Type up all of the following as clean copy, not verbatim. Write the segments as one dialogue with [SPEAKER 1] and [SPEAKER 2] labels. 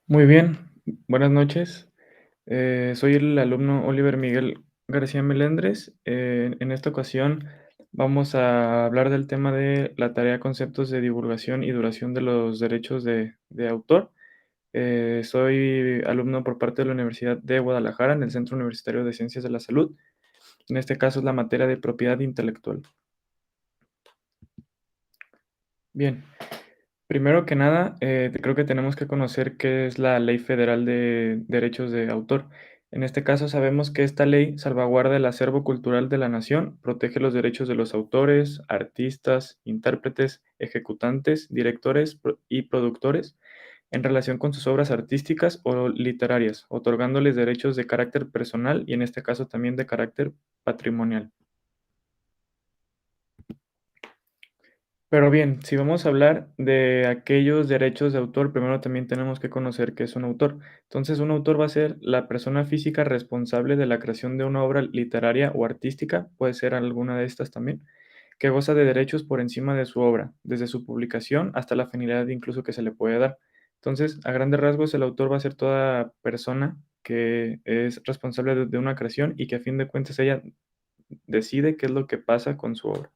[SPEAKER 1] Muy bien, buenas noches. Soy el alumno Oliver Miguel García Melendres. En esta ocasión vamos a hablar del tema de la tarea Conceptos de divulgación y duración de los derechos de autor. Soy alumno por parte de la Universidad de Guadalajara en el Centro Universitario de Ciencias de la Salud. En este caso es la materia de propiedad intelectual. Bien, primero que nada, creo que tenemos que conocer qué es la Ley Federal de Derechos de Autor. En este caso, sabemos que esta ley salvaguarda el acervo cultural de la nación, protege los derechos de los autores, artistas, intérpretes, ejecutantes, directores y productores en relación con sus obras artísticas o literarias, otorgándoles derechos de carácter personal y en este caso también de carácter patrimonial. Pero bien, si vamos a hablar de aquellos derechos de autor, primero también tenemos que conocer qué es un autor. Entonces, un autor va a ser la persona física responsable de la creación de una obra literaria o artística, puede ser alguna de estas también, que goza de derechos por encima de su obra, desde su publicación hasta la finalidad incluso que se le puede dar. Entonces, a grandes rasgos, el autor va a ser toda persona que es responsable de una creación y que a fin de cuentas ella decide qué es lo que pasa con su obra.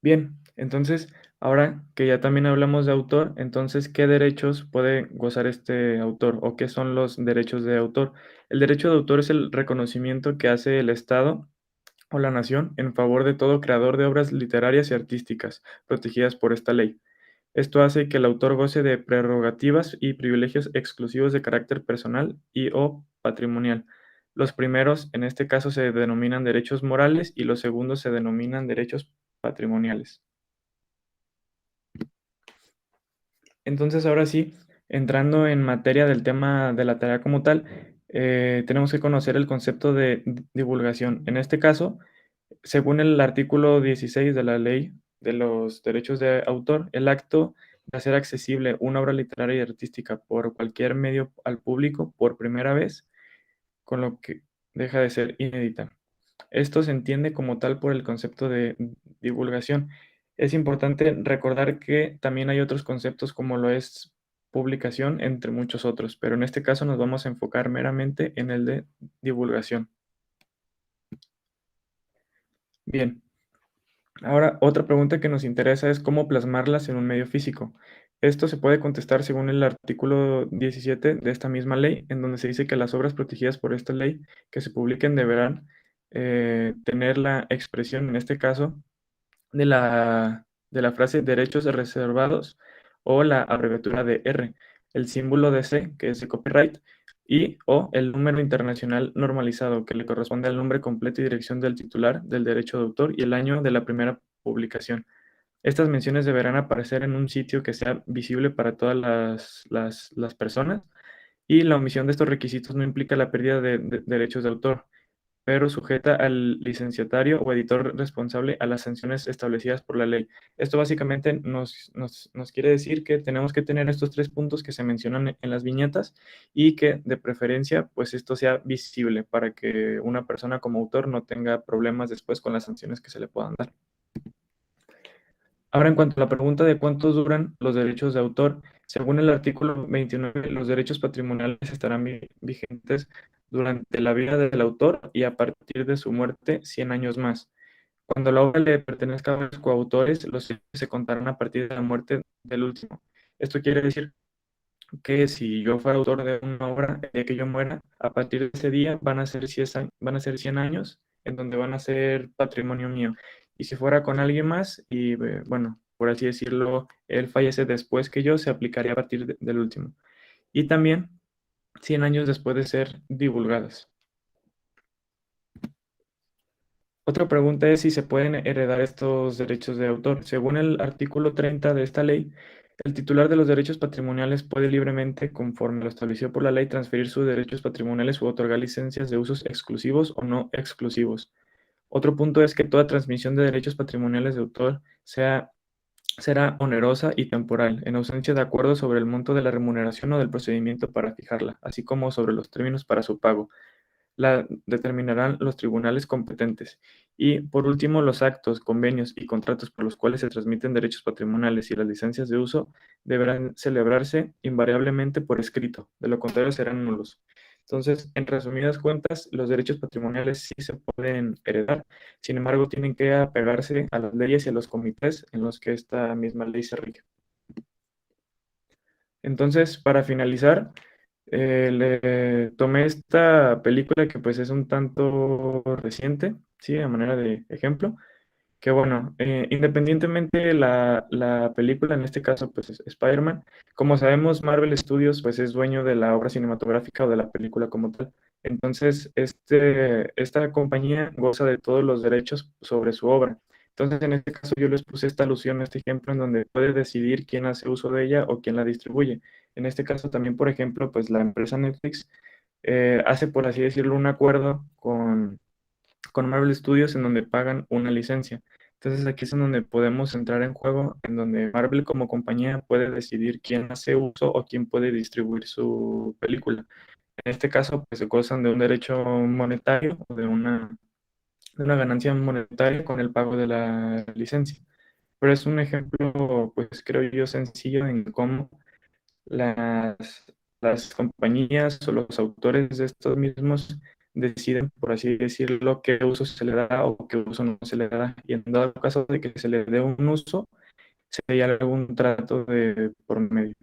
[SPEAKER 1] Bien, entonces, ahora que ya también hablamos de autor, entonces, ¿qué derechos puede gozar este autor o qué son los derechos de autor? El derecho de autor es el reconocimiento que hace el Estado o la nación en favor de todo creador de obras literarias y artísticas protegidas por esta ley. Esto hace que el autor goce de prerrogativas y privilegios exclusivos de carácter personal y o patrimonial. Los primeros, en este caso, se denominan derechos morales y los segundos se denominan derechos patrimoniales. Entonces, ahora sí, entrando en materia del tema de la tarea como tal, tenemos que conocer el concepto de divulgación. En este caso, según el artículo 16 de la Ley de los Derechos de Autor, el acto de hacer accesible una obra literaria y artística por cualquier medio al público por primera vez, con lo que deja de ser inédita. Esto se entiende como tal por el concepto de divulgación. Es importante recordar que también hay otros conceptos como lo es publicación, entre muchos otros, pero en este caso nos vamos a enfocar meramente en el de divulgación. Bien, ahora otra pregunta que nos interesa es cómo plasmarlas en un medio físico. Esto se puede contestar según el artículo 17 de esta misma ley, en donde se dice que las obras protegidas por esta ley que se publiquen deberán tener la expresión, en este caso, de la frase derechos reservados o la abreviatura de R, el símbolo de C, que es de copyright, y o el número internacional normalizado, que le corresponde al nombre completo y dirección del titular del derecho de autor y el año de la primera publicación. Estas menciones deberán aparecer en un sitio que sea visible para todas las personas y la omisión de estos requisitos no implica la pérdida de derechos de autor, pero sujeta al licenciatario o editor responsable a las sanciones establecidas por la ley. Esto básicamente nos quiere decir que tenemos que tener estos tres puntos que se mencionan en las viñetas y que de preferencia pues esto sea visible para que una persona como autor no tenga problemas después con las sanciones que se le puedan dar. Ahora, en cuanto a la pregunta de cuántos duran los derechos de autor, según el artículo 29, los derechos patrimoniales estarán vigentes durante la vida del autor y a partir de su muerte 100 años más. Cuando la obra le pertenezca a los coautores, los derechos se contarán a partir de la muerte del último. Esto quiere decir que si yo fuera autor de una obra, el día que yo muera, a partir de ese día van a ser 100 años en donde van a ser patrimonio mío. Y si fuera con alguien más, y bueno, por así decirlo, él fallece después que yo, se aplicaría a partir del último. Y también 100 años después de ser divulgadas. Otra pregunta es si se pueden heredar estos derechos de autor. Según el artículo 30 de esta ley, el titular de los derechos patrimoniales puede libremente, conforme lo establecido por la ley, transferir sus derechos patrimoniales u otorgar licencias de usos exclusivos o no exclusivos. Otro punto es que toda transmisión de derechos patrimoniales de autor será onerosa y temporal, en ausencia de acuerdo sobre el monto de la remuneración o del procedimiento para fijarla, así como sobre los términos para su pago. la determinarán los tribunales competentes. Y por último, los actos, convenios y contratos por los cuales se transmiten derechos patrimoniales y las licencias de uso deberán celebrarse invariablemente por escrito, de lo contrario serán nulos. Entonces, en resumidas cuentas, los derechos patrimoniales sí se pueden heredar, sin embargo, tienen que apegarse a las leyes y a los comités en los que esta misma ley se rige. Entonces, para finalizar, le tomé esta película que pues es un tanto reciente, ¿sí? A manera de ejemplo, que bueno, independientemente la película, en este caso pues es Spider-Man, como sabemos Marvel Studios pues es dueño de la obra cinematográfica o de la película como tal. Entonces, esta compañía goza de todos los derechos sobre su obra. Entonces, en este caso yo les puse esta alusión, este ejemplo en donde puede decidir quién hace uso de ella o quién la distribuye. En este caso también, por ejemplo, pues la empresa Netflix hace, por así decirlo, un acuerdo con Marvel Studios en donde pagan una licencia. Entonces aquí es en donde podemos entrar en juego, en donde Marvel como compañía puede decidir quién hace uso o quién puede distribuir su película. En este caso, pues se gozan de un derecho monetario o de una ganancia monetaria con el pago de la licencia. Pero es un ejemplo, pues creo yo, sencillo en cómo las, las compañías o los autores de estos mismos deciden, por así decirlo, qué uso se le da o qué uso no se le da. Y en dado caso de que se le dé un uso, sería algún trato de por medio.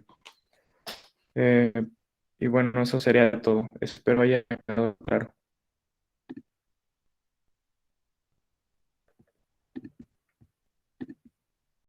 [SPEAKER 1] Eh, y bueno, eso sería todo. Espero haya quedado claro.